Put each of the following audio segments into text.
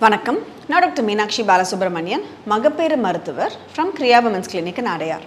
வணக்கம். நான் டாக்டர் மீனாட்சி பாலசுப்ரமணியன், மகப்பேறு மருத்துவர் ஃப்ரம் கிரியா விமென்ஸ் கிளினிக் இன் அடையார்.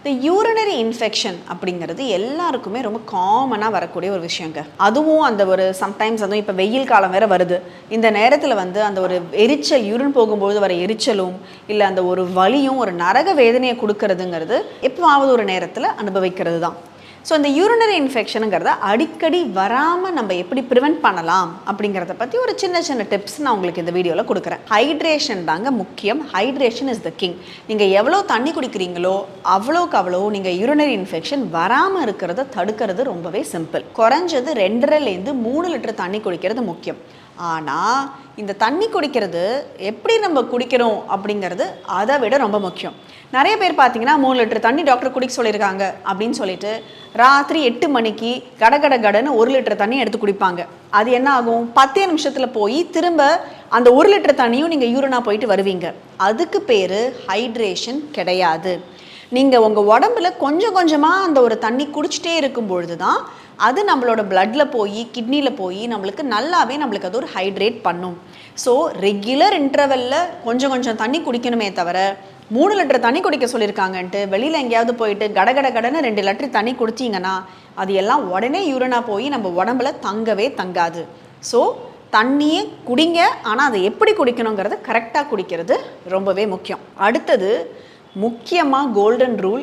இந்த யூரினரி இன்ஃபெக்ஷன் அப்படிங்கிறது எல்லாருக்குமே ரொம்ப காமனாக வரக்கூடிய ஒரு விஷயங்க. அதுவும் அந்த ஒரு சம்டைம்ஸ் அதுவும் இப்போ வெயில் காலம் வேறு வருது. இந்த நேரத்தில் அந்த ஒரு எரிச்சல், யூரின் போகும்போது வர எரிச்சலும் இல்லை அந்த ஒரு வலியும் ஒரு நரக வேதனையை கொடுக்கறதுங்கிறது எப்போவாவது ஒரு நேரத்தில் அனுபவிக்கிறது தான். ஸோ இந்த யூரினரி இன்ஃபெக்ஷனுங்கிறத அடிக்கடி வராமல் நம்ம எப்படி ப்ரிவெண்ட் பண்ணலாம் அப்படிங்கிறத பற்றி ஒரு சின்ன சின்ன டிப்ஸ் நான் உங்களுக்கு இந்த வீடியோவில் கொடுக்குறேன். ஹைட்ரேஷன் தாங்க முக்கியம். Hydration is the king. நீங்கள் எவ்வளோ தண்ணி குடிக்கிறீங்களோ அவ்வளோ நீங்கள் யூரினரி இன்ஃபெக்ஷன் வராமல் இருக்கிறத தடுக்கிறது ரொம்பவே சிம்பிள். குறைஞ்சது 2.5 3 லிட்டர் தண்ணி குடிக்கிறது முக்கியம். ஆனால் இந்த தண்ணி குடிக்கிறது எப்படி நம்ம குடிக்கிறோம் அப்படிங்கிறது அதை விட ரொம்ப முக்கியம். நிறைய பேர் பார்த்தீங்கன்னா 3 லிட்டர் தண்ணி டாக்டர் குடிக்க சொல்லியிருக்காங்க அப்படின்னு சொல்லிட்டு ராத்திரி 8 மணிக்கு கடன்னு 1 லிட்டர் தண்ணி எடுத்து குடிப்பாங்க. அது என்ன ஆகும்? 10 நிமிஷத்தில் போய் திரும்ப அந்த 1 லிட்டர் தண்ணியும் நீங்கள் யூரினாக போயிட்டு வருவீங்க. அதுக்கு பேர் ஹைட்ரேஷன் கிடையாது. நீங்கள் உங்கள் உடம்புல கொஞ்சம் கொஞ்சமாக அந்த ஒரு தண்ணி குடிச்சிட்டே இருக்கும் பொழுது தான் அது நம்மளோட பிளட்டில் போய் கிட்னியில் போய் நம்மளுக்கு அது ஒரு ஹைட்ரேட் பண்ணும். ஸோ ரெகுலர் இன்டர்வெல்லில் கொஞ்சம் தண்ணி குடிக்கணுமே தவிர 3 லிட்டர் தண்ணி குடிக்க சொல்லியிருக்காங்கன்ட்டு வெளியில் எங்கேயாவது போயிட்டு கடன்னு 2 லிட்டர் தண்ணி குடிச்சிங்கன்னா அது எல்லாம் உடனே யூரினாக போய் நம்ம உடம்புல தங்கவே தங்காது. ஸோ தண்ணியே குடிங்க, ஆனால் அதை எப்படி குடிக்கணுங்கிறத கரெக்டாக குடிக்கிறது ரொம்பவே முக்கியம். அடுத்தது முக்கியமாக கோல்டன் ரூல்,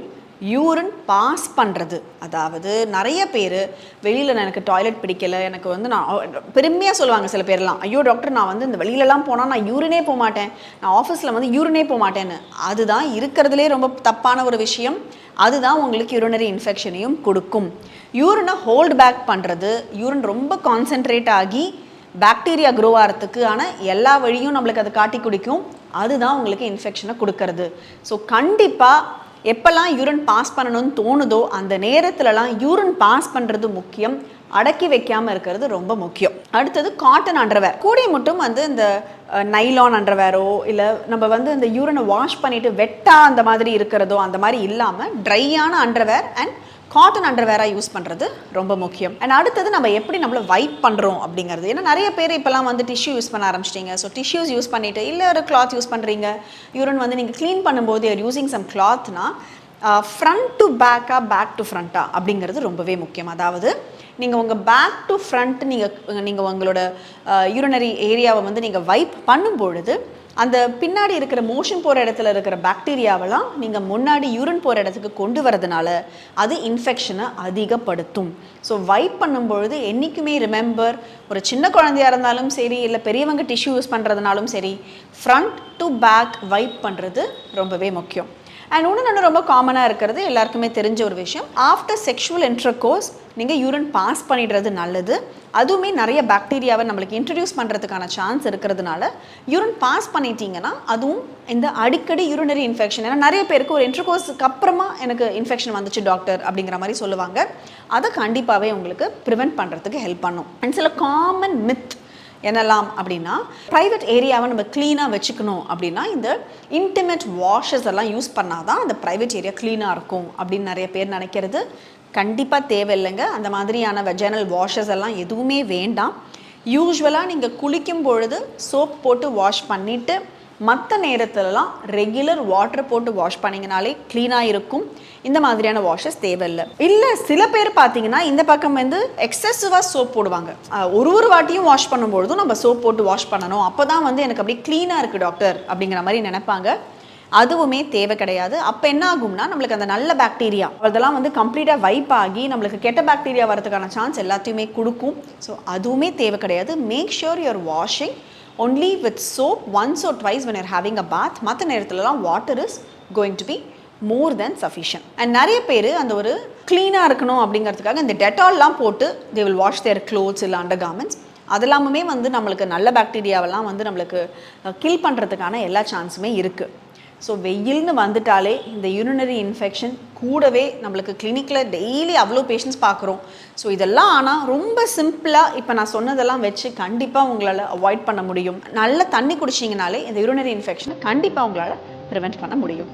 யூரின் பாஸ் பண்ணுறது. அதாவது நிறைய பேர் வெளியில் எனக்கு டாய்லெட் பிடிக்கலை, எனக்கு நான் பெருமையாக சொல்லுவாங்க சில பேர்லாம், ஐயோ டாக்டர் நான் இந்த வெளியிலலாம் போனால் நான் யூரினே போக மாட்டேன், நான் ஆஃபீஸில் யூரினே போக மாட்டேன்னு. அதுதான் இருக்கிறதுலே ரொம்ப தப்பான ஒரு விஷயம். அதுதான் உங்களுக்கு யூரினரி இன்ஃபெக்ஷனையும் கொடுக்கும். யூரினை ஹோல்ட் பேக் பண்ணுறது, யூரின் ரொம்ப கான்சென்ட்ரேட் ஆகி பாக்டீரியா க்ரோ ஆகிறதுக்கு ஆனால் எல்லா வழியும் நம்மளுக்கு அதை காட்டி குடிக்கும். அதுதான் உங்களுக்கு இன்ஃபெக்ஷனை கொடுக்கறது. ஸோ கண்டிப்பாக எப்போல்லாம் யூரின் பாஸ் பண்ணணும்னு தோணுதோ அந்த நேரத்துலலாம் யூரின் பாஸ் பண்ணுறது முக்கியம். அடக்கி வைக்காமல் இருக்கிறது ரொம்ப முக்கியம். அடுத்தது காட்டன் அண்டர்வேர். கூடிய மட்டும் இந்த நைலான் அண்டர்வேரோ இல்லை நம்ம இந்த யூரினை வாஷ் பண்ணிவிட்டு வெட்டாக அந்த மாதிரி இருக்கிறதோ அந்த மாதிரி இல்லாமல் ட்ரையான அண்டர்வேர் அண்ட் காட்டன் அண்டர்வேராக யூஸ் பண்ணுறது ரொம்ப முக்கியம். அண்ட் அடுத்தது நம்ம எப்படி நம்மளை வைப் பண்ணுறோம் அப்படிங்கிறது. ஏன்னா நிறைய பேர் இப்போலாம் டிஷ்யூ யூஸ் பண்ண ஆரம்பிச்சிட்டிங்க. ஸோ டிஷ்யூஸ் யூஸ் பண்ணிவிட்டு இல்லை ஒரு கிளாத் யூஸ் பண்ணுறீங்க. யூரின் நீங்கள் க்ளீன் பண்ணும்போது யூர் யூஸிங் சம் கிளாத்னா ஃப்ரண்ட் டு பேக்காக பேக் டு ஃப்ரண்ட்டா அப்படிங்கிறது ரொம்பவே முக்கியம். அதாவது நீங்கள் உங்கள் பேக் டு ஃப்ரண்ட் நீங்கள் உங்களோட யூரினரி ஏரியாவை நீங்கள் வைப் பண்ணும்பொழுது அந்த பின்னாடி இருக்கிற மோஷன் போகிற இடத்துல இருக்கிற பாக்டீரியாவெல்லாம் நீங்கள் முன்னாடி யூரின் போகிற இடத்துக்கு கொண்டு வரதுனால அது இன்ஃபெக்ஷனை அதிகப்படுத்தும். ஸோ வைப் பண்ணும்பொழுது என்றைக்குமே ரிமெம்பர், ஒரு சின்ன குழந்தையாக இருந்தாலும் சரி இல்லை பெரியவங்க டிஷ்யூ யூஸ் பண்ணுறதுனாலும் சரி, ஃப்ரண்ட் டு பேக் வைப் பண்ணுறது ரொம்பவே முக்கியம். அண்ட் ஒன்று ரொம்ப காமனாக இருக்கிறது எல்லாருக்குமே தெரிஞ்ச ஒரு விஷயம், ஆஃப்டர் செக்ஷுவல் இன்டர்கோர்ஸ் நீங்கள் யூரின் பாஸ் பண்ணிடுறது நல்லது. அதுவுமே நிறைய பாக்டீரியாவை நம்மளுக்கு இன்ட்ரடியூஸ் பண்ணுறதுக்கான சான்ஸ் இருக்கிறதுனால யூரின் பாஸ் பண்ணிட்டீங்கன்னா அதுவும் இந்த அடிக்கடி யூரினரி இன்ஃபெக்ஷன், ஏன்னா நிறைய பேருக்கு ஒரு இன்டர்கோர்ஸுக்கு அப்புறமா எனக்கு இன்ஃபெக்ஷன் வந்துச்சு டாக்டர் அப்படிங்கிற மாதிரி சொல்லுவாங்க. அதை கண்டிப்பாகவே உங்களுக்கு ப்ரிவெண்ட் பண்ணுறதுக்கு ஹெல்ப் பண்ணும். அண்ட் சில காமன் மித் என்னெல்லாம் அப்படின்னா, ப்ரைவேட் ஏரியாவை நம்ம க்ளீனாக வச்சுக்கணும் அப்படின்னா இந்த இன்டிமேட் வாஷஸ் எல்லாம் யூஸ் பண்ணால் தான் அந்த ப்ரைவேட் ஏரியா க்ளீனாக இருக்கும் அப்படின்னு நிறைய பேர் நினைக்கிறது. கண்டிப்பாக தேவையில்லைங்க. அந்த மாதிரியான வெஜைனல் வாஷஸ் எல்லாம் எதுவுமே வேண்டாம். யூஸ்வலாக நீங்கள் குளிக்கும் பொழுது சோப் போட்டு வாஷ் பண்ணிவிட்டு மற்ற நேரத்துலலாம் ரெகுலர் வாட்டர் போட்டு வாஷ் பண்ணிங்கனாலே க்ளீனாக இருக்கும். இந்த மாதிரியான வாஷஸ் தேவையில்லை. இல்லை சில பேர் பார்த்தீங்கன்னா இந்த பக்கம் எக்ஸசிவாக சோப் போடுவாங்க. ஒரு வாட்டியும் வாஷ் பண்ணும்பொழுதும் நம்ம சோப் போட்டு வாஷ் பண்ணணும், அப்போ தான் எனக்கு அப்படியே க்ளீனாக இருக்குது டாக்டர் அப்படிங்கிற மாதிரி நினைப்பாங்க. அதுவுமே தேவை கிடையாது. அப்போ என்ன ஆகும்னா நம்மளுக்கு அந்த நல்ல பாக்டீரியா அதெல்லாம் கம்ப்ளீட்டாக வைப் ஆகி நம்மளுக்கு கெட்ட பாக்டீரியா வரதுக்கான சான்ஸ் எல்லாத்தையுமே கொடுக்கும். ஸோ அதுவுமே தேவை கிடையாது. Make sure your washing only with soap once or twice when you're having a bath. மற்ற நேரத்துலலாம் water is going to be more than sufficient. And நிறைய பேர் அந்த ஒரு க்ளீனாக இருக்கணும் அப்படிங்கிறதுக்காக இந்த டெட்டால்லாம் போட்டு they will wash their clothes இல்லை அண்டர் கார்மெண்ட்ஸ். அதெல்லாமே நம்மளுக்கு நல்ல பாக்டீரியாவெல்லாம் நம்மளுக்கு கில் பண்ணுறதுக்கான எல்லா சான்ஸுமே இருக்குது. ஸோ வெயில்னு வந்துட்டாலே இந்த யூரினரி இன்ஃபெக்ஷன் கூடவே நம்மளுக்கு கிளினிக்கில் டெய்லி அவ்வளோ பேஷண்ட்ஸ் பார்க்குறோம். ஸோ இதெல்லாம் ஆனால் ரொம்ப சிம்பிளாக இப்போ நான் சொன்னதெல்லாம் வச்சு கண்டிப்பாக உங்களால் அவாய்ட் பண்ண முடியும். நல்ல தண்ணி குடிச்சிங்கனாலே இந்த யூரினரி இன்ஃபெக்ஷனை கண்டிப்பாக உங்களால் ப்ரிவெண்ட் பண்ண முடியும்.